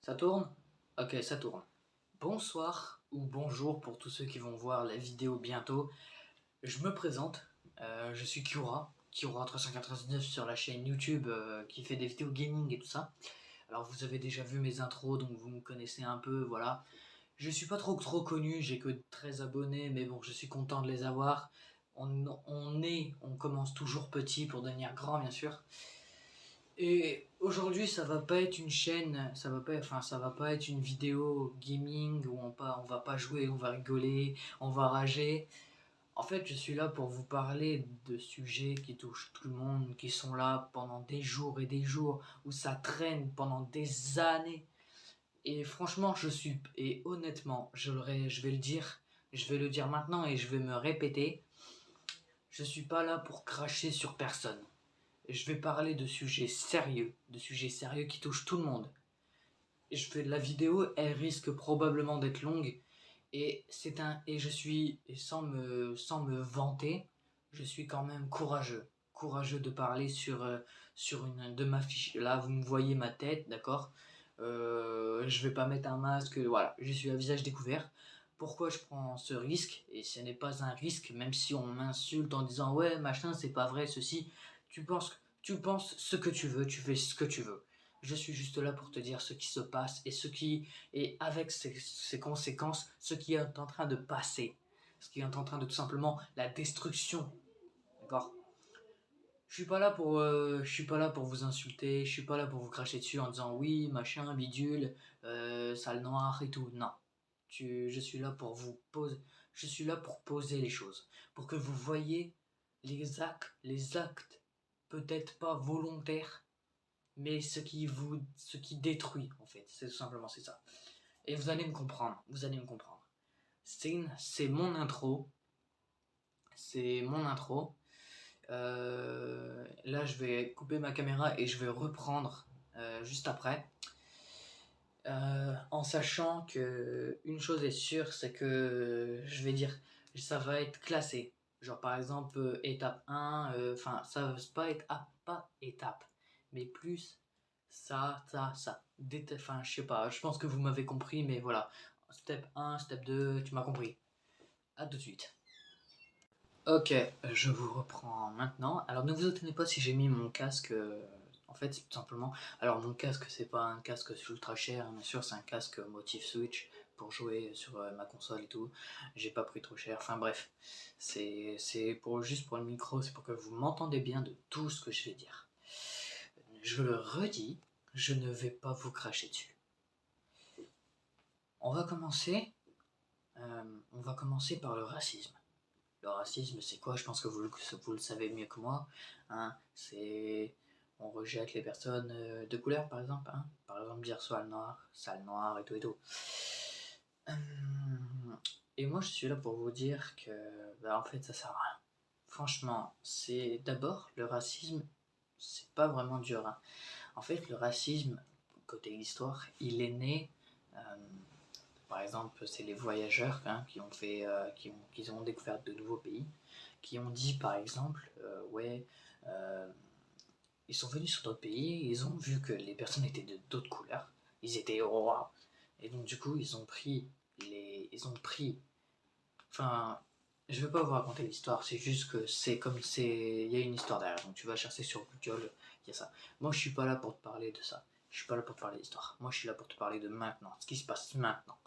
Ça tourne? Ok, ça tourne. Bonsoir ou bonjour pour tous ceux qui vont voir la vidéo bientôt. Je me présente, je suis Kiora399 sur la chaîne YouTube qui fait des vidéos gaming et tout ça. Alors vous avez déjà vu mes intros, donc vous me connaissez un peu, voilà. Je suis pas trop connu, j'ai que 13 abonnés, mais bon, je suis content de les avoir. On commence toujours petit pour devenir grand, bien sûr. Et aujourd'hui, ça va pas être une chaîne, ça va pas être une vidéo gaming où on va pas jouer, on va rigoler, on va rager. En fait, je suis là pour vous parler de sujets qui touchent tout le monde, qui sont là pendant des jours et des jours, où ça traîne pendant des années. Et franchement, et honnêtement, je vais le dire maintenant et je vais me répéter, je suis pas là pour cracher sur personne. Je vais parler de sujets sérieux qui touchent tout le monde. La vidéo, elle risque probablement d'être longue et sans me vanter, je suis quand même courageux de parler sur une de ma fiche. Là, vous me voyez ma tête, d'accord. Je vais pas mettre un masque, voilà, je suis à visage découvert. Pourquoi je prends ce risque? Et ce n'est pas un risque, même si on m'insulte en disant ouais machin, c'est pas vrai, ceci. Tu penses ce que tu veux, tu fais ce que tu veux. Je suis juste là pour te dire ce qui se passe et avec ses conséquences, ce qui est en train de passer. Ce qui est en train de tout simplement la destruction. D'accord? Je suis pas là pour vous insulter, je suis pas là pour vous cracher dessus en disant oui, machin, bidule, sale noire et tout. Non. Je suis là pour je suis là pour poser les choses. Pour que vous voyez les actes peut-être pas volontaires, mais ce qui détruit, en fait. C'est tout simplement, c'est ça. Et vous allez me comprendre, vous allez me comprendre. C'est mon intro, c'est mon intro. Là, je vais couper ma caméra et je vais reprendre juste après. En sachant que une chose est sûre, c'est que je vais dire, ça va être classé. Genre par exemple, étape 1, ça va pas être pas étape, mais plus ça. Enfin, je sais pas, je pense que vous m'avez compris, mais voilà. Step 1, step 2, tu m'as compris. À tout de suite. Ok, je vous reprends maintenant. Alors ne vous étonnez pas si j'ai mis mon casque. En fait, c'est tout simplement. Alors mon casque, c'est pas un casque ultra cher, hein, bien sûr, c'est un casque motif Switch pour jouer sur ma console et tout. J'ai pas pris trop cher. Enfin bref, c'est pour juste pour le micro, c'est pour que vous m'entendez bien de tout ce que je vais dire. Je le redis, je ne vais pas vous cracher dessus. On va commencer. On va commencer par le racisme. Le racisme, c'est quoi? Je pense que vous le savez mieux que moi. Hein, on rejette les personnes de couleur, par exemple. Hein, par exemple, dire sale noir et tout et tout. Et moi, je suis là pour vous dire que, en fait, ça sert à rien. Franchement, c'est d'abord le racisme, c'est pas vraiment dur. Hein. En fait, le racisme, côté histoire, il est né. Par exemple, c'est les voyageurs qui ont qui ont découvert de nouveaux pays, qui ont dit par exemple, ils sont venus sur d'autres pays, ils ont vu que les personnes étaient de d'autres couleurs, ils étaient oh, wow. Et donc du coup ils ont pris, enfin, je ne vais pas vous raconter l'histoire, c'est juste que il y a une histoire derrière, donc tu vas chercher sur Google, il y a ça. Moi je suis pas là pour te parler de ça, je suis pas là pour te parler d'histoire, moi je suis là pour te parler de maintenant, ce qui se passe maintenant.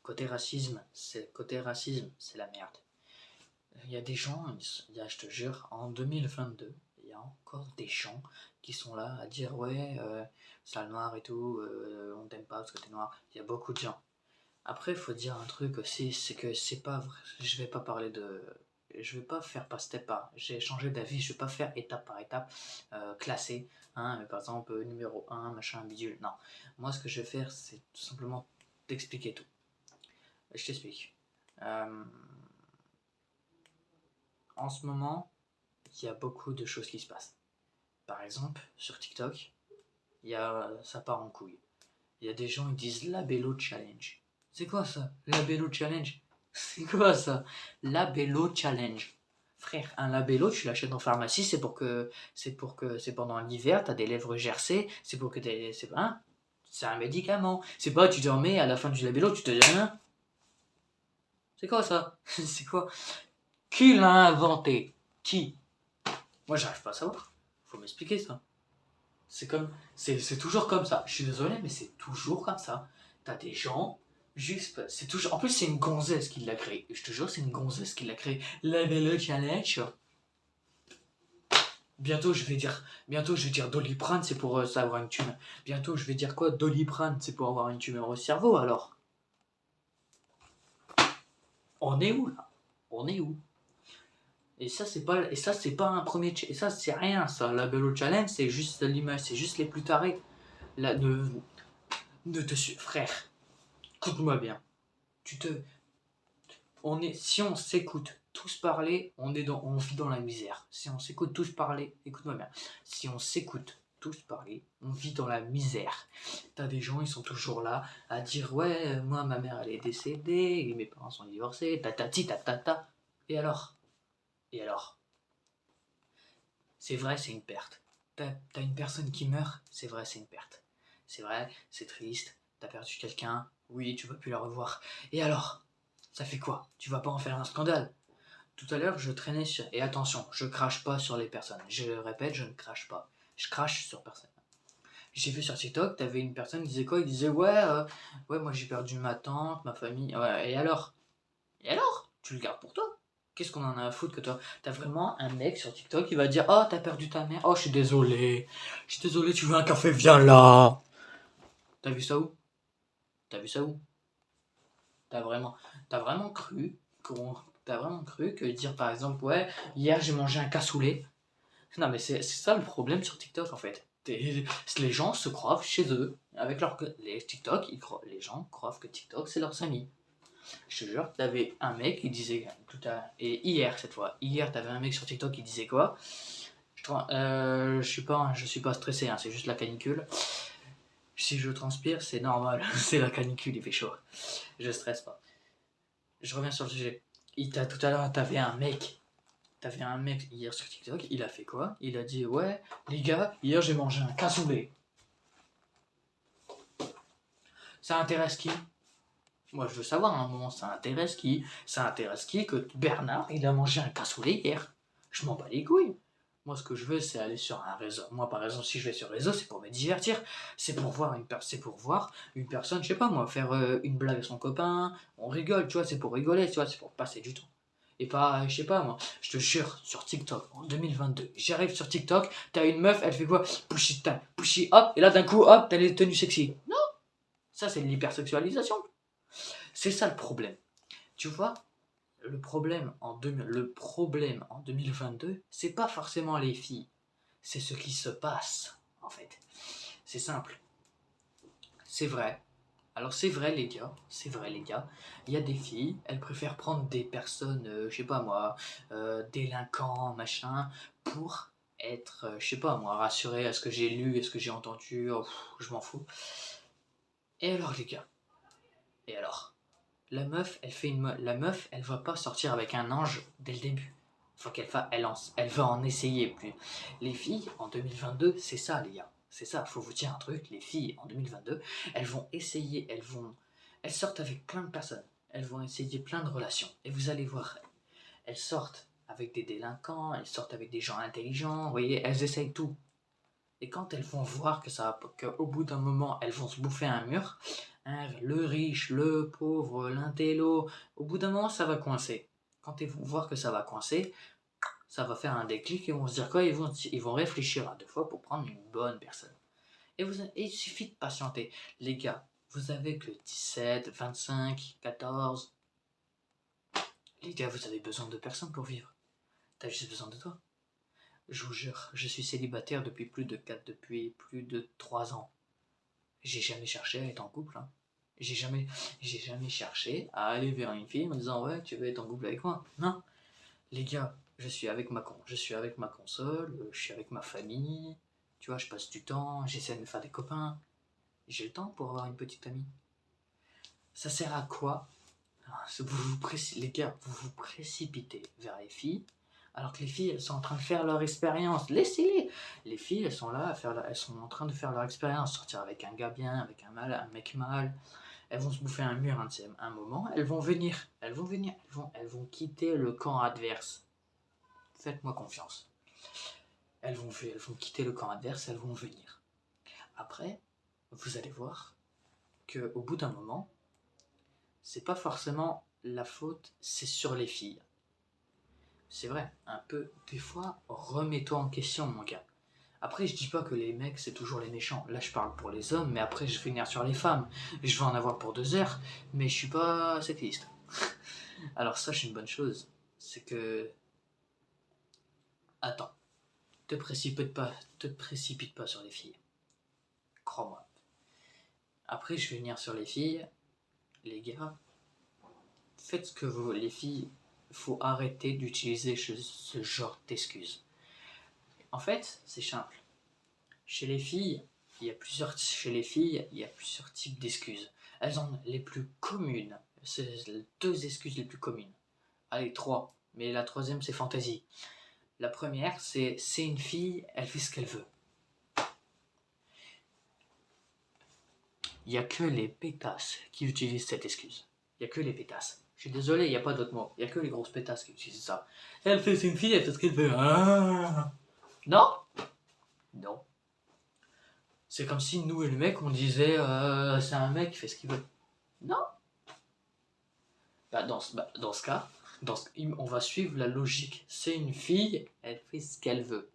Côté racisme, c'est la merde. Il y a des gens, je te jure, en 2022, il y a encore des gens qui sont là à dire ouais, sale noir et tout, on t'aime pas parce que t'es noir. Il y a beaucoup de gens. Après, il faut dire un truc aussi, c'est que c'est pas vrai. Je vais pas faire pas step pas. J'ai changé d'avis, je vais pas faire étape par étape, classé. Hein, par exemple, numéro 1, machin, bidule. Non. Moi, ce que je vais faire, c'est tout simplement t'expliquer tout. Je t'explique. En ce moment, il y a beaucoup de choses qui se passent. Par exemple, sur TikTok, ça part en couille. Il y a des gens qui disent Labello Challenge. C'est quoi ça? Labello Challenge? C'est quoi ça? Labello Challenge. Frère, un labello, tu l'achètes en pharmacie, c'est pendant l'hiver, t'as des lèvres gercées, c'est pour que t'aies. Hein? C'est un médicament. C'est pas tu dormais à la fin du labello, tu te dis rien. C'est quoi ça? C'est quoi? Qui l'a inventé? Qui? Moi, j'arrive pas à savoir. Faut m'expliquer ça. C'est toujours comme ça. Je suis désolé, mais c'est toujours comme ça. T'as des gens, juste, c'est toujours. En plus, c'est une gonzesse qui l'a créé. Je te jure, c'est une gonzesse qui l'a créé. Labello Challenge. Bientôt, je vais dire Doliprane, c'est pour avoir une tumeur. Bientôt, je vais dire quoi? Doliprane, c'est pour avoir une tumeur au cerveau, alors. On est où, là? On est où? Et ça, c'est pas un premier. Et ça, c'est rien, ça. La Bello Challenge, c'est juste l'image, c'est juste les plus tarés. Là, frère, écoute-moi bien. Si on s'écoute tous parler, on vit dans la misère. Si on s'écoute tous parler, écoute-moi bien. Si on s'écoute tous parler, on vit dans la misère. T'as des gens, ils sont toujours là à dire ouais, moi ma mère elle est décédée, et mes parents sont divorcés, tatati tatata. Et alors? Et alors? C'est vrai, c'est une perte. T'as une personne qui meurt, c'est vrai, c'est une perte. C'est vrai, c'est triste, t'as perdu quelqu'un, oui, tu vas plus la revoir. Et alors? Ça fait quoi? Tu vas pas en faire un scandale? Tout à l'heure, je traînais sur... Et attention, je crache pas sur les personnes. Je le répète, je ne crache pas. Je crache sur personne. J'ai vu sur TikTok, t'avais une personne qui disait quoi? Il disait ouais, moi j'ai perdu ma tante, ma famille. Ouais, et alors? Et alors? Tu le gardes pour toi? Qu'est-ce qu'on en a à foutre que toi? T'as vraiment un mec sur TikTok qui va dire oh, t'as perdu ta mère. Oh, je suis désolé. Je suis désolé, tu veux un café? Viens là. T'as vu ça où? T'as vu ça où? T'as vraiment, t'as vraiment cru T'as vraiment cru que dire par exemple ouais, hier j'ai mangé un cassoulet. Non mais c'est ça le problème sur TikTok en fait. Les gens se croient chez eux avec les TikTok, les gens croient que TikTok c'est leurs amis. Je te jure, t'avais un mec qui disait et hier cette fois, hier t'avais un mec sur TikTok qui disait quoi? Je suis pas stressé, hein, c'est juste la canicule. Si je transpire, c'est normal, c'est la canicule, il fait chaud. Je stresse pas. Je reviens sur le sujet. Tout à l'heure, t'avais un mec hier sur TikTok, il a fait quoi? Il a dit ouais, les gars, hier j'ai mangé un cassoulet. Ça intéresse qui? Moi je veux savoir à un moment, ça intéresse qui? Ça intéresse qui que Bernard il a mangé un cassoulet hier? Je m'en bats les couilles. Moi ce que je veux c'est aller sur un réseau. Moi par exemple si je vais sur un réseau c'est pour me divertir. C'est pour voir une personne, je sais pas moi, faire une blague à son copain. On rigole, tu vois, c'est pour rigoler, tu vois, c'est pour passer du temps. Et pas, je sais pas moi, je te jure, sur TikTok, en 2022, j'arrive sur TikTok, t'as une meuf, elle fait quoi? Pushy, hop, et là d'un coup, hop, t'as les tenues sexy. Non, ça c'est de l'hypersexualisation. C'est ça le problème. Tu vois, le problème en 2022, c'est pas forcément les filles, c'est ce qui se passe, en fait. C'est simple. C'est vrai. Alors c'est vrai les gars, il y a des filles, elles préfèrent prendre des personnes, je sais pas moi, délinquants, machin, pour être, je sais pas moi, rassurées à ce que j'ai lu, à ce que j'ai entendu, oh, je m'en fous. Et alors les gars, et alors? La meuf, elle va pas sortir avec un ange dès le début. Faut elle va en essayer plus. Les filles, en 2022, c'est ça, les gars. C'est ça, faut vous dire un truc. Les filles, en 2022, elles vont essayer, elles sortent avec plein de personnes. Elles vont essayer plein de relations. Et vous allez voir, elles sortent avec des délinquants, elles sortent avec des gens intelligents, vous voyez, elles essayent tout. Et quand elles vont voir qu'au bout d'un moment, elles vont se bouffer un mur, hein, le riche, le pauvre, l'intello, au bout d'un moment, ça va coincer. Quand ils vont voir que ça va coincer, ça va faire un déclic et ils vont se dire quoi? Ils vont réfléchir à deux fois pour prendre une bonne personne. Et il suffit de patienter. Les gars, vous avez que 17, 25, 14. Les gars, vous avez besoin de personne pour vivre. T'as juste besoin de toi. Je vous jure, je suis célibataire depuis plus de 3 ans. J'ai jamais cherché à être en couple. Hein. J'ai jamais cherché à aller vers une fille en me disant ouais, tu veux être en couple avec moi. Non, les gars, je suis avec ma console, je suis avec ma famille. Tu vois, je passe du temps, j'essaie de me faire des copains. J'ai le temps pour avoir une petite amie. Ça sert à quoi? Les gars, vous vous précipitez vers les filles Alors que les filles, elles sont en train de faire leur expérience. Laissez-les. Les filles, elles sont là, elles sont en train de faire leur expérience. Sortir avec un gars bien, avec un mec mal. Elles vont se bouffer un mur un moment. Elles vont venir. Elles vont quitter le camp adverse. Faites-moi confiance. Elles vont quitter le camp adverse, elles vont venir. Après, vous allez voir qu'au bout d'un moment, c'est pas forcément la faute, c'est sur les filles. C'est vrai, un peu, des fois, remets-toi en question, mon gars. Après, je dis pas que les mecs, c'est toujours les méchants. Là, je parle pour les hommes, mais après, je vais venir sur les femmes. Je vais en avoir pour 2 heures, mais je suis pas sexiste. Alors, sache une bonne chose, c'est que... Attends, te précipite pas sur les filles. Crois-moi. Après, je vais venir sur les filles. Les gars, faites ce que vous... Les filles, faut arrêter d'utiliser ce genre d'excuses. En fait, c'est simple. Chez les filles, il y a plusieurs types d'excuses. Elles ont les plus communes. C'est les 2 excuses les plus communes. Allez, 3. Mais la troisième, c'est fantaisie. La première, c'est une fille, elle fait ce qu'elle veut. Il n'y a que les pétasses qui utilisent cette excuse. Il n'y a que les pétasses. Je suis désolé, il n'y a pas d'autre mot. Il n'y a que les grosses pétasses qui utilisent ça. C'est une fille, elle fait ce qu'elle veut. Ah. Non. Non. C'est comme si nous et le mec, on disait c'est un mec qui fait ce qu'il veut. Non. Dans ce cas, on va suivre la logique. C'est une fille, elle fait ce qu'elle veut.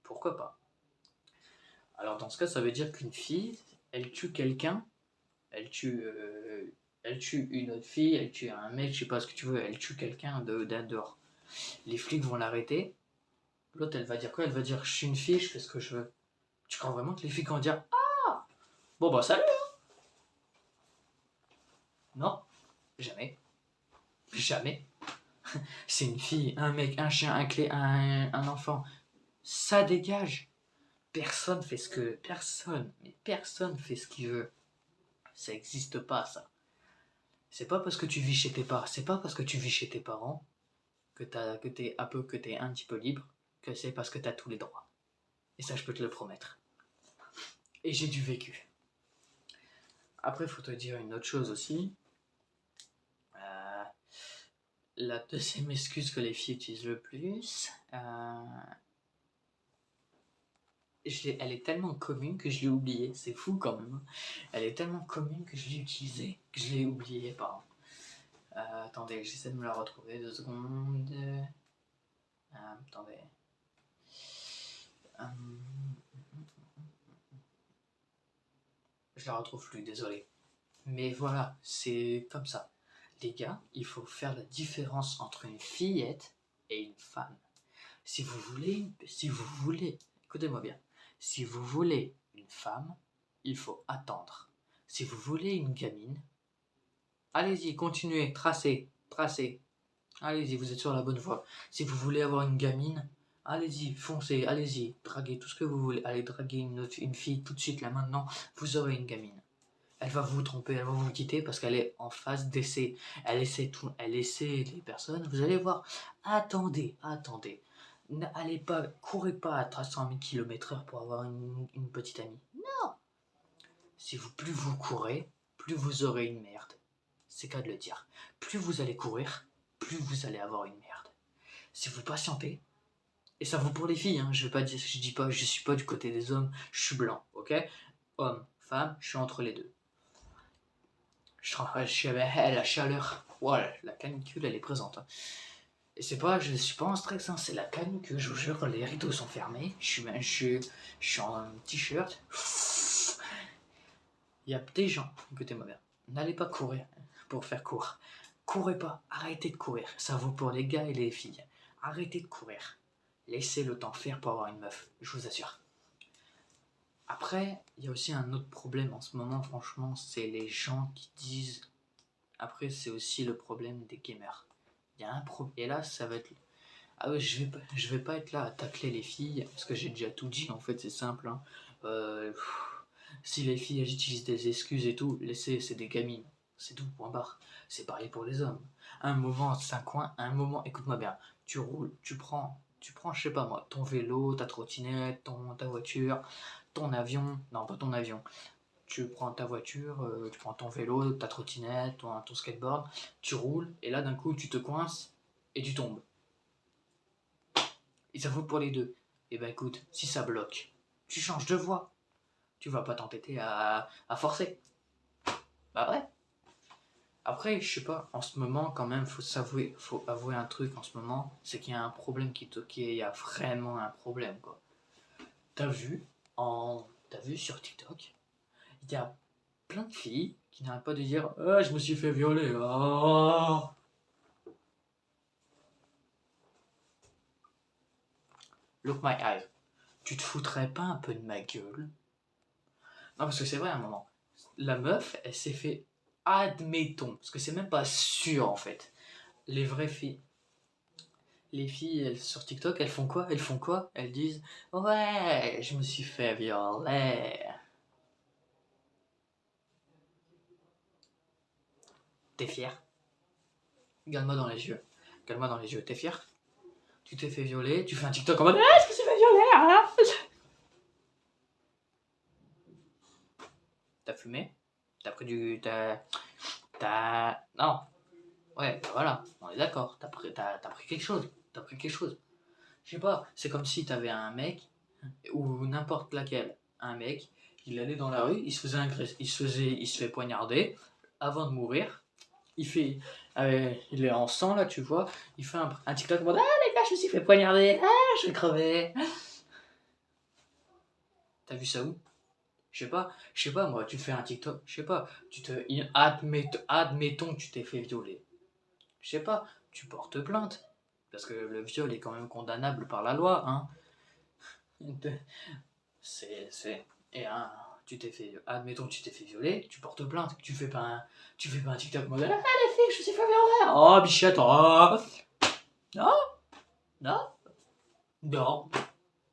Pourquoi pas? Alors dans ce cas, ça veut dire qu'une fille, elle tue quelqu'un, elle tue une autre fille, elle tue un mec, je sais pas ce que tu veux, elle tue quelqu'un dehors. Les flics vont l'arrêter. L'autre, elle va dire quoi? Elle va dire je suis une fille, je fais ce que je veux. Tu crois vraiment que les flics vont dire ah bon bah salut? Non, jamais. Jamais. C'est une fille, un mec, un chien, un enfant. Ça dégage. Personne fait ce que... Personne fait ce qu'il veut. Ça n'existe pas, ça. C'est pas parce que tu vis chez tes parents, c'est pas parce que tu vis chez tes parents que t'es un petit peu libre, que c'est parce que t'as tous les droits. Et ça, je peux te le promettre. Et j'ai du vécu. Après, faut te dire une autre chose aussi. La deuxième excuse que les filles utilisent le plus, elle est tellement commune que je l'ai oubliée. C'est fou quand même. Elle est tellement commune que je l'ai utilisée, que je l'ai oubliée, pardon. Attendez, j'essaie de me la retrouver 2 secondes. Attendez. Je la retrouve plus, désolé. Mais voilà, c'est comme ça. Les gars, il faut faire la différence entre une fillette et une femme. Si vous voulez, écoutez-moi bien, si vous voulez une femme, il faut attendre. Si vous voulez une gamine, allez-y, continuez, tracez. Allez-y, vous êtes sur la bonne voie. Si vous voulez avoir une gamine, allez-y, foncez, allez-y, draguez tout ce que vous voulez. Allez draguer une fille tout de suite, là maintenant, vous aurez une gamine. Elle va vous tromper, elle va vous quitter parce qu'elle est en phase d'essai. Elle essaie les personnes, vous allez voir. Attendez. N'allez pas, courez pas à 300 000 km/h pour avoir une petite amie. Non. Plus vous courez, plus vous aurez une merde. C'est qu'à de le dire. Plus vous allez courir, plus vous allez avoir une merde. Si vous patientez, et ça vaut pour les filles, hein, je suis pas du côté des hommes, je suis blanc, ok? Homme, femme, je suis entre les deux. La chaleur, voilà, la canicule elle est présente. Hein. Et je suis pas en stress, hein, c'est la canicule, je vous jure, les rideaux sont fermés, je suis en t-shirt. Il y a des gens, écoutez-moi bien, n'allez pas courir pour faire court. Courez pas, arrêtez de courir. Ça vaut pour les gars et les filles. Arrêtez de courir. Laissez le temps faire pour avoir une meuf, je vous assure. Après, il y a aussi un autre problème en ce moment, franchement, c'est les gens qui disent... Après, c'est aussi le problème des gamers. Il y a un problème, et là, ça va être... Ah ouais, je vais pas être là à tacler les filles, parce que j'ai déjà tout dit, en fait, c'est simple. Hein. Si les filles elles utilisent des excuses et tout, laissez, c'est des gamines. C'est tout, point barre. C'est pareil pour les hommes. Un moment, c'est un coin, un moment, écoute-moi bien, tu roules, tu prends, je sais pas moi, ton vélo, ta trottinette, ta voiture, ton avion, non pas ton avion, tu prends ta voiture, tu prends ton vélo, ta trottinette, ton skateboard, tu roules, et là d'un coup tu te coinces et tu tombes. Et ça vaut pour les deux. Et ben écoute, si ça bloque, tu changes de voie. Tu vas pas t'entêter à forcer. Bah ouais. Après, je sais pas, en ce moment, quand même, faut avouer un truc en ce moment, c'est qu'il y a un problème il y a vraiment un problème, quoi. T'as vu, t'as vu sur TikTok, il y a plein de filles qui n'arrêtent pas de dire ah, je me suis fait violer. Oh. Look my eyes. Tu te foutrais pas un peu de ma gueule? Non, parce que c'est vrai, à un moment, la meuf, elle s'est fait, admettons, parce que c'est même pas sûr en fait. Les vraies filles, les filles elles, sur TikTok, elles font quoi? Elles font quoi? Elles disent ouais, je me suis fait violer. T'es fier? Regarde-moi dans les yeux. Regarde-moi dans les yeux. T'es fier? Tu t'es fait violer, tu fais un TikTok en mode ah, je me suis fait violer, hein. T'as fumé? T'as pris du. Non. Ouais, bah voilà, on est d'accord. T'as pris quelque chose. T'as pris quelque chose. Je sais pas, c'est comme si t'avais un mec, ou n'importe laquelle, un mec, il allait dans la rue, il se faisait il se fait poignarder, avant de mourir, il est en sang là, tu vois, il fait un TikTok en mode ah les gars, je me suis fait poignarder, ah je vais crever. T'as vu ça où? Je sais pas moi, tu fais un TikTok, je sais pas, admettons que tu t'es fait violer. Je sais pas, tu portes plainte. Parce que le viol est quand même condamnable par la loi, hein. Et admettons que tu t'es fait violer, tu portes plainte, tu fais pas un TikTok modèle. Ah les filles, je me suis fait violer. Oh bichette, oh. Non, non, non,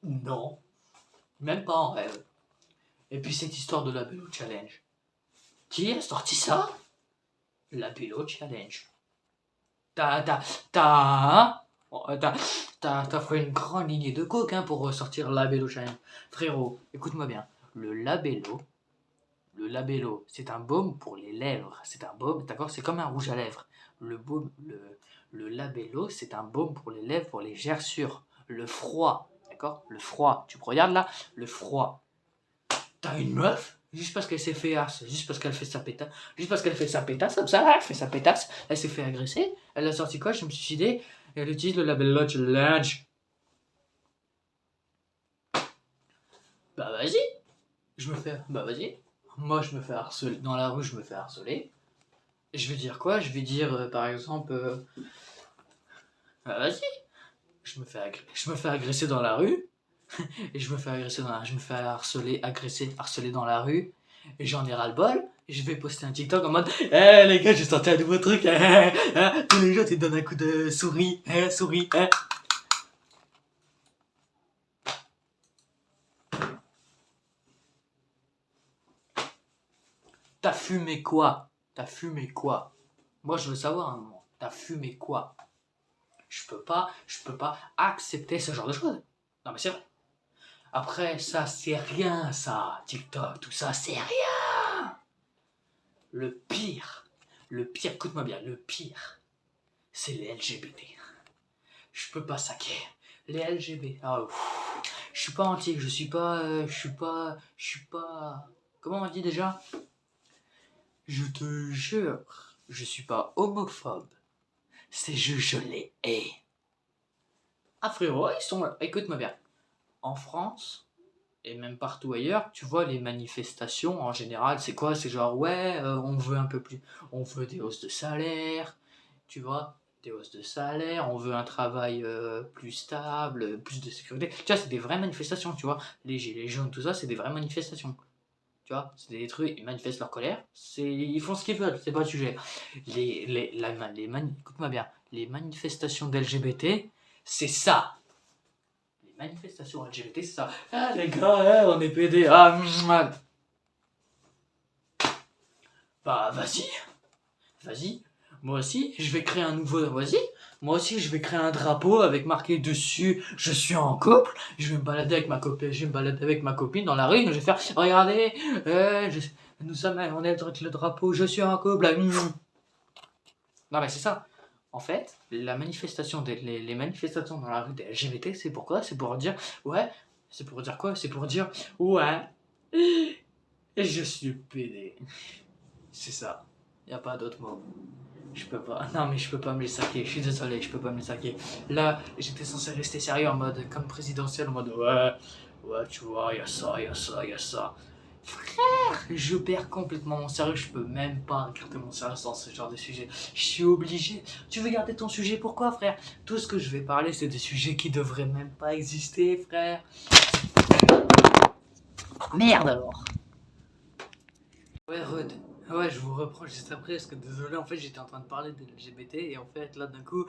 non, même pas en rêve. Et puis cette histoire de la Bello Challenge. Qui a sorti ça? La Bello Challenge. T'as, t'as, t'as fait une grande lignée de coke hein, pour sortir la Bello Challenge. Frérot, écoute-moi bien. Le labello, Le labello, c'est un baume pour les lèvres. C'est un baume, d'accord? C'est comme un rouge à lèvres. Le labello, c'est un baume pour les lèvres, pour les gerçures. Le froid, d'accord? Le froid. Tu me regardes là? Le froid. T'as une meuf? Juste parce qu'elle s'est fait juste parce qu'elle fait sa pétasse, juste parce qu'elle fait sa pétasse, comme ça, là, elle fait sa pétasse, elle s'est fait agresser, elle a sorti quoi? Je me suis suicidé, et elle utilise le labello challenge. Bah vas-y, bah vas-y. Moi, je me fais harceler. Dans la rue, je me fais harceler. Je vais dire quoi? Je vais dire, par exemple, bah vas-y, je me fais agresser dans la rue, et je me fais harceler dans la rue, et j'en ai ras-le-bol, et je vais poster un TikTok en mode, eh les gars, j'ai sorti un nouveau truc, tous les jours, tu te donnes un coup de souris, souris, T'as fumé quoi? T'as fumé quoi? Moi, je veux savoir un moment. T'as fumé quoi? Je peux pas accepter ce genre de choses. Non, mais c'est vrai. Après, ça, c'est rien, ça. TikTok, tout ça, c'est rien. Le pire, écoute-moi bien, le pire, c'est les LGBT. Je peux pas saquer. Les LGBT. Ah, je suis pas anti, je suis pas. Comment on dit déjà? Je te jure, je suis pas homophobe. C'est je les hais. Ah frérot, ils sont là. Écoute-moi bien. En France, et même partout ailleurs, tu vois, les manifestations, en général, c'est quoi? C'est genre, ouais, on veut un peu plus... On veut des hausses de salaire, tu vois, des hausses de salaire, on veut un travail plus stable, plus de sécurité. Tu vois, c'est des vraies manifestations, tu vois. Les gilets jaunes, tout ça, c'est des vraies manifestations. Tu vois, c'est des trucs, ils manifestent leur colère, ils font ce qu'ils veulent, c'est pas le sujet. Écoute-moi bien, les manifestations d'LGBT, c'est ça. Les manifestations LGBT, c'est ça. Ah les gars, on est PD. Ah, bah vas-y. Vas-y. Moi aussi, je vais créer un nouveau. Vas-y. Moi aussi, je vais créer un drapeau avec marqué dessus je suis en couple. Je vais me balader avec ma copine. Je vais me balader avec ma copine dans la rue. Je vais faire regardez, nous sommes, on est avec le drapeau. Je suis en couple. Non mais c'est ça. En fait, la manifestation les manifestations dans la rue des LGBT, c'est pourquoi? C'est pour dire ouais. C'est pour dire quoi? C'est pour dire ouais. Je suis pédé. C'est ça. Y a pas d'autre mot. Je peux pas. Non, mais je peux pas me les saquer. Je suis désolé, je peux pas me les saquer. Là, j'étais censé rester sérieux en mode comme présidentiel, en mode ouais, tu vois, y a ça, y a ça, y a ça. Frère, je perds complètement mon sérieux. Je peux même pas garder mon sérieux dans ce genre de sujet. Je suis obligé. Tu veux garder ton sujet pourquoi, frère? Tout ce que je vais parler, c'est des sujets qui devraient même pas exister, frère. Merde alors. Ouais, Rod. Ouais, je vous reprends juste après parce que désolé, en fait, j'étais en train de parler de LGBT et en fait, là, d'un coup,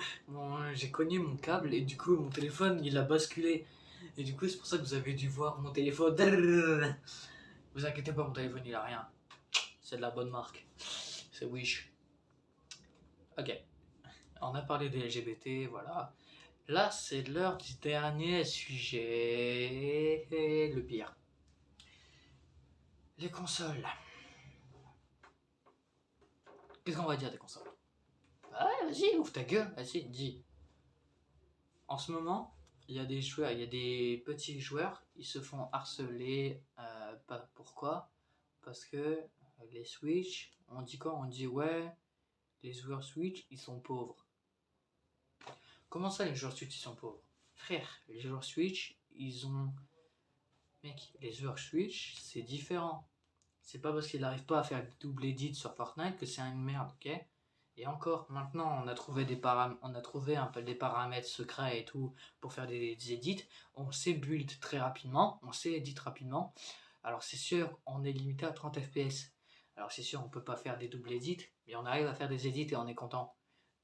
j'ai cogné mon câble et du coup, mon téléphone, il a basculé. Et du coup, c'est pour ça que vous avez dû voir mon téléphone. Vous inquiétez pas, mon téléphone, il a rien. C'est de la bonne marque. C'est Wish. Ok. On a parlé des LGBT, voilà. Là, c'est l'heure du dernier sujet. Le pire. Les consoles. Qu'est-ce qu'on va dire des consoles? Ouais, vas-y, ouvre ta gueule, vas-y, dis. En ce moment, il y a des joueurs, il y a des petits joueurs, ils se font harceler. Pas pourquoi? Parce que les Switch, on dit quoi? On dit ouais, les joueurs Switch, ils sont pauvres. Comment ça, les joueurs Switch, ils sont pauvres? Frère, les joueurs Switch, ils ont. Mec, les joueurs Switch, c'est différent. C'est pas parce qu'ils n'arrivent pas à faire double edit sur Fortnite que c'est une merde, ok? Et encore, maintenant, on a trouvé on a trouvé un peu des paramètres secrets et tout pour faire des edits. On sait build très rapidement, on sait edit rapidement. Alors c'est sûr, on est limité à 30 FPS. Alors c'est sûr, on peut pas faire des doubles edits, mais on arrive à faire des edits et on est content.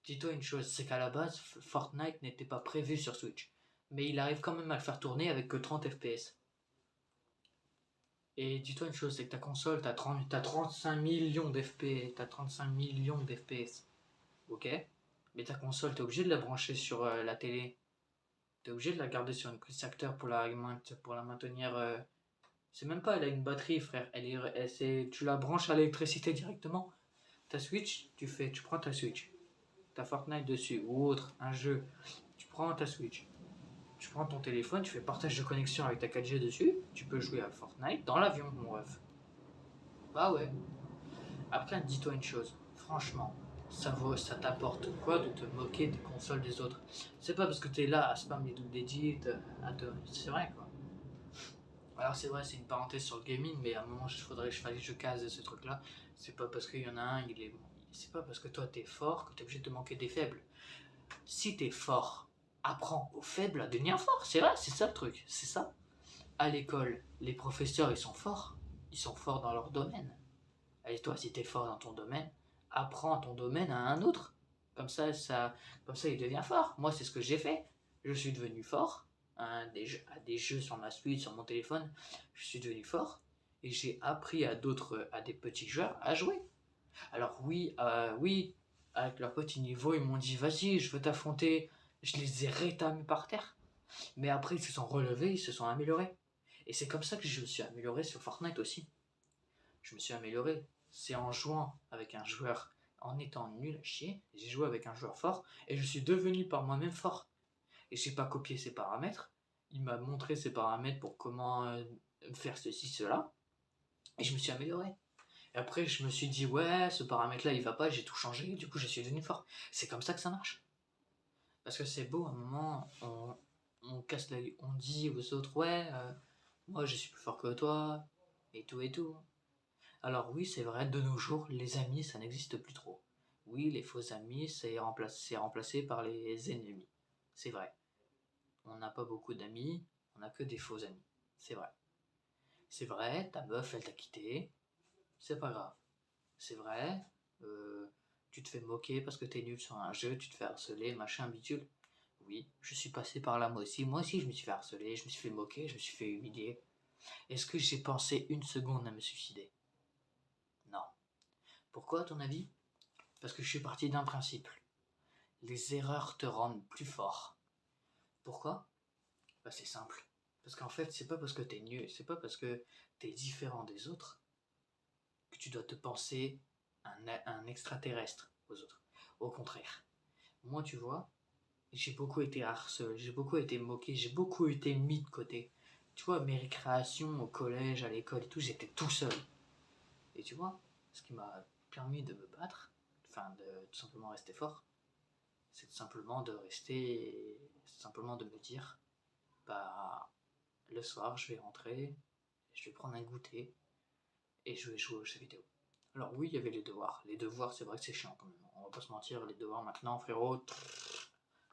Dis-toi une chose, c'est qu'à la base, Fortnite n'était pas prévu sur Switch. Mais il arrive quand même à le faire tourner avec que 30 FPS. Et dis-toi une chose, c'est que ta console, t'as 35 millions d'FP, t'as 35 millions d'FPS. Ok? Mais ta console, t'es obligé de la brancher sur la télé. T'es obligé de la garder sur une prise acteur pour la maintenir. C'est même pas, elle a une batterie, frère. Tu la branches à l'électricité directement. Ta Switch, tu prends ta Switch. T'as Fortnite dessus ou autre, un jeu. Tu prends ta Switch. Tu prends ton téléphone, tu fais partage de connexion avec ta 4G dessus. Tu peux jouer à Fortnite dans l'avion, mon ref. Bah ouais. Après, dis-toi une chose, franchement, ça t'apporte quoi de te moquer des consoles des autres? C'est pas parce que t'es là à spam les doubles edits, c'est vrai quoi. Alors c'est vrai, c'est une parenthèse sur le gaming, mais à un moment, fallait que je case ce truc-là. C'est pas parce qu'il y en a un, c'est pas parce que toi t'es fort que t'es obligé de te manquer des faibles. Si t'es fort, apprends aux faibles à devenir forts, c'est vrai, c'est ça le truc, c'est ça. À l'école, les professeurs, ils sont forts dans leur domaine. Et toi, si t'es fort dans ton domaine, apprends ton domaine à un autre. Comme ça, il devient fort. Moi, c'est ce que j'ai fait. Je suis devenu fort à des jeux sur ma Switch, sur mon téléphone. Je suis devenu fort et j'ai appris à des petits joueurs à jouer. Alors oui, avec leur petit niveau, ils m'ont dit vas-y, je veux t'affronter. Je les ai rétamés par terre. Mais après, ils se sont relevés, ils se sont améliorés. Et c'est comme ça que je me suis amélioré sur Fortnite aussi. Je me suis amélioré. C'est en jouant avec un joueur, en étant nul à chier, j'ai joué avec un joueur fort et je suis devenu par moi-même fort. Et j'ai pas copié ses paramètres. Il m'a montré ses paramètres pour comment faire ceci, cela. Et je me suis amélioré. Et après, je me suis dit, ouais, ce paramètre-là, il va pas, j'ai tout changé. Du coup, je suis devenu fort. C'est comme ça que ça marche. Parce que c'est beau, à un moment, on casse on dit aux autres, ouais, moi je suis plus fort que toi, et tout et tout. Alors oui, c'est vrai, de nos jours, les amis, ça n'existe plus trop. Oui, les faux amis, c'est remplacé par les ennemis. C'est vrai. On n'a pas beaucoup d'amis, on n'a que des faux amis. C'est vrai. C'est vrai, ta meuf, elle t'a quitté. C'est pas grave. C'est vrai, tu te fais moquer parce que t'es nul sur un jeu, tu te fais harceler, machin, bidule. Oui, je suis passé par là moi aussi. Moi aussi, je me suis fait harceler, je me suis fait moquer, je me suis fait humilier. Est-ce que j'ai pensé une seconde à me suicider? Non. Pourquoi, à ton avis? Parce que je suis parti d'un principe. Les erreurs te rendent plus fort. Pourquoi? Bah c'est simple. Parce qu'en fait, c'est pas parce que t'es nul, c'est pas parce que t'es différent des autres que tu dois te penser un extraterrestre aux autres. Au contraire. Moi, tu vois, j'ai beaucoup été harcelé, j'ai beaucoup été moqué, j'ai beaucoup été mis de côté. Tu vois, mes récréations au collège, à l'école et tout, j'étais tout seul. Et tu vois, ce qui m'a permis de me battre, enfin de tout simplement rester fort, c'est tout simplement de rester, simplement de me dire, bah le soir je vais rentrer, je vais prendre un goûter et je vais jouer aux jeux vidéo. Alors oui, il y avait les devoirs. Les devoirs, c'est vrai que c'est chiant quand même. On va pas se mentir, les devoirs maintenant, frérot,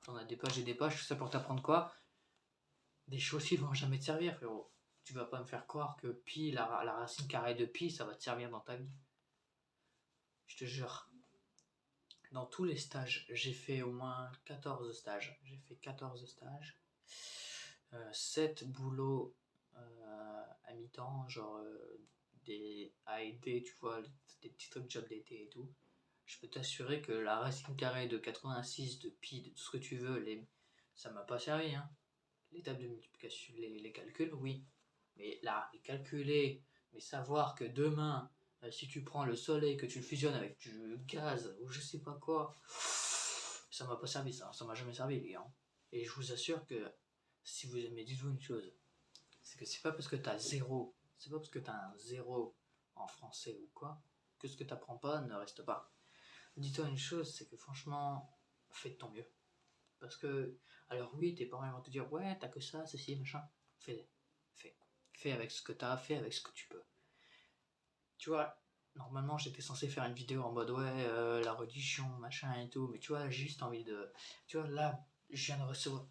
t'en as des pages et des pages, c'est pour t'apprendre quoi? Des choses qui vont jamais te servir, frérot. Tu vas pas me faire croire que pi, la racine carrée de pi, ça va te servir dans ta vie. Je te jure. Dans tous les stages, j'ai fait au moins 14 stages. J'ai fait 14 stages. 7 boulots à mi-temps, genre des AED, tu vois, des petits trucs job d'été et tout. Je peux t'assurer que la racine carrée de 86, de pi, de tout ce que tu veux, ça m'a pas servi. Hein. Les tables de multiplication, les calculs, oui. Mais là, les calculer, mais savoir que demain, si tu prends le soleil, que tu le fusionnes avec du gaz ou je sais pas quoi, ça m'a pas servi ça m'a jamais servi les gars. Et je vous assure que si vous aimez, dites-vous une chose, c'est que c'est pas parce que t'as zéro, c'est pas parce que t'as un zéro en français ou quoi, que ce que t'apprends pas ne reste pas. Dis-toi une chose, c'est que franchement, fais de ton mieux. Parce que, alors oui, tes parents vont te dire, ouais, t'as que ça, ceci, machin. Fais, fais. Fais avec ce que t'as, fais avec ce que tu peux. Tu vois, normalement, j'étais censé faire une vidéo en mode, ouais, la religion, machin et tout, mais tu vois, j'ai juste envie de. Tu vois, là, je viens de recevoir,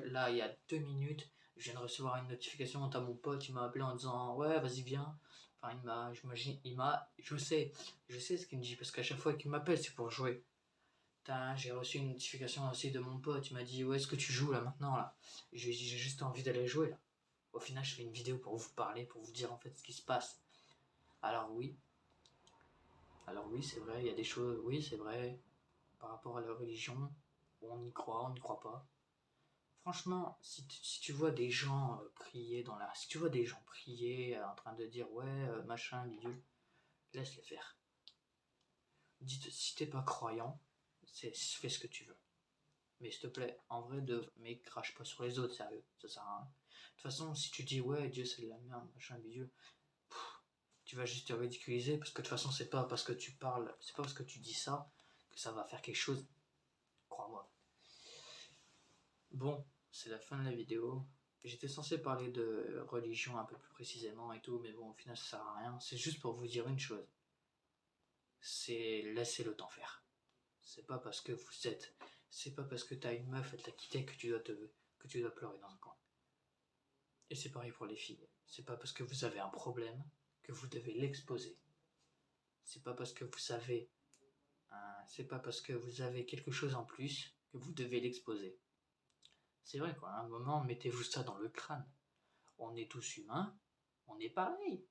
là, il y a 2 minutes, je viens de recevoir une notification, t'as mon pote, il m'a appelé en disant, ouais, vas-y, viens. Enfin, j'imagine, je sais ce qu'il me dit, parce qu'à chaque fois qu'il m'appelle, c'est pour jouer. J'ai reçu une notification aussi de mon pote, il m'a dit, ouais, est-ce que tu joues là maintenant là? J'ai dit, j'ai juste envie d'aller jouer là. Au final, je fais une vidéo pour vous parler, pour vous dire en fait ce qui se passe. Alors oui, c'est vrai, il y a des choses, oui, c'est vrai, par rapport à la religion, on y croit, on n'y croit pas. Franchement, si tu vois des gens prier si tu vois des gens prier en train de dire ouais, machin, bidule, laisse-les faire. Dites, si t'es pas croyant, fais ce que tu veux. Mais s'il te plaît, en vrai, mais crache pas sur les autres, sérieux, ça sert à rien. De toute façon, si tu dis ouais, Dieu c'est de la merde, machin, bidule, tu vas juste te ridiculiser parce que de toute façon, c'est pas parce que tu parles, c'est pas parce que tu dis ça que ça va faire quelque chose. Crois-moi. Bon, c'est la fin de la vidéo. J'étais censé parler de religion un peu plus précisément et tout, mais bon, au final, ça sert à rien. C'est juste pour vous dire une chose. C'est laisser le temps faire. C'est pas parce que c'est pas parce que t'as une meuf, elle t'a quitté que que tu dois pleurer dans un coin. Et c'est pareil pour les filles. C'est pas parce que vous avez un problème que vous devez l'exposer. C'est pas parce que c'est pas parce que vous avez quelque chose en plus que vous devez l'exposer. C'est vrai quoi, à un moment, mettez-vous ça dans le crâne. On est tous humains, on est pareil.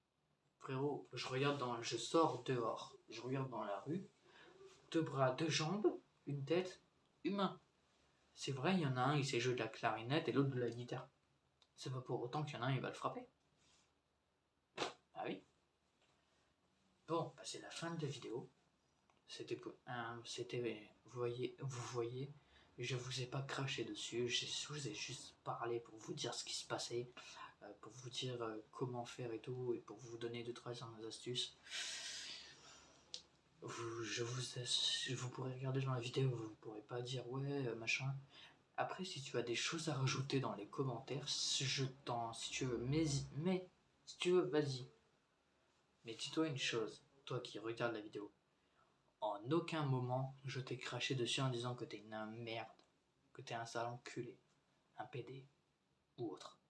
Frérot, je sors dehors, je regarde dans la rue, 2 bras, 2 jambes, une tête, humain. C'est vrai, il y en a un, il sait jouer de la clarinette et l'autre de la guitare. C'est pas pour autant qu'il y en a un, il va le frapper. Ah oui. Bon, bah c'est la fin de la vidéo. Vous voyez, je vous ai pas craché dessus, je vous ai juste parlé pour vous dire ce qui se passait, pour vous dire comment faire et tout, et pour vous donner 2-3 astuces. Vous pourrez regarder dans la vidéo, vous ne pourrez pas dire ouais, machin. Après, si tu as des choses à rajouter dans les commentaires, si tu veux, si tu veux, vas-y. Mais dis-toi une chose, toi qui regardes la vidéo, en aucun moment je t'ai craché dessus en disant que t'es une merde, que t'es un sale enculé, un PD ou autre.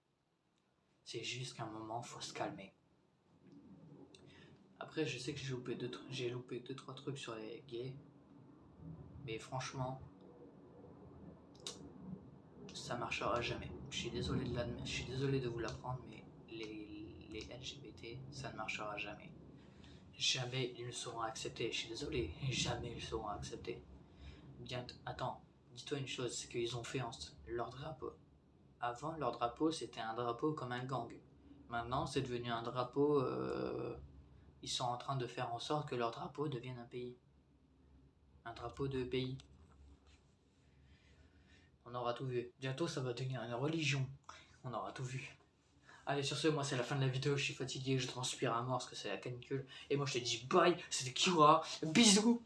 C'est juste qu'à un moment, faut se calmer. Après, je sais que j'ai loupé 2-3 trucs sur les gays, mais franchement, ça marchera jamais. Je suis désolé de vous l'apprendre, mais les LGBT, ça ne marchera jamais. Jamais ils ne seront acceptés. Je suis désolé, jamais ils seront acceptés. Bien, attends, dis-toi une chose, c'est qu'ils ont fait leur drapeau. Avant, leur drapeau, c'était un drapeau comme un gang. Maintenant, c'est devenu un drapeau... ils sont en train de faire en sorte que leur drapeau devienne un pays. Un drapeau de pays. On aura tout vu. Bientôt, ça va devenir une religion. On aura tout vu. Allez, sur ce, moi, c'est la fin de la vidéo. Je suis fatigué, je transpire à mort parce que c'est la canicule. Et moi, je te dis bye, c'était Kiura. Bisous.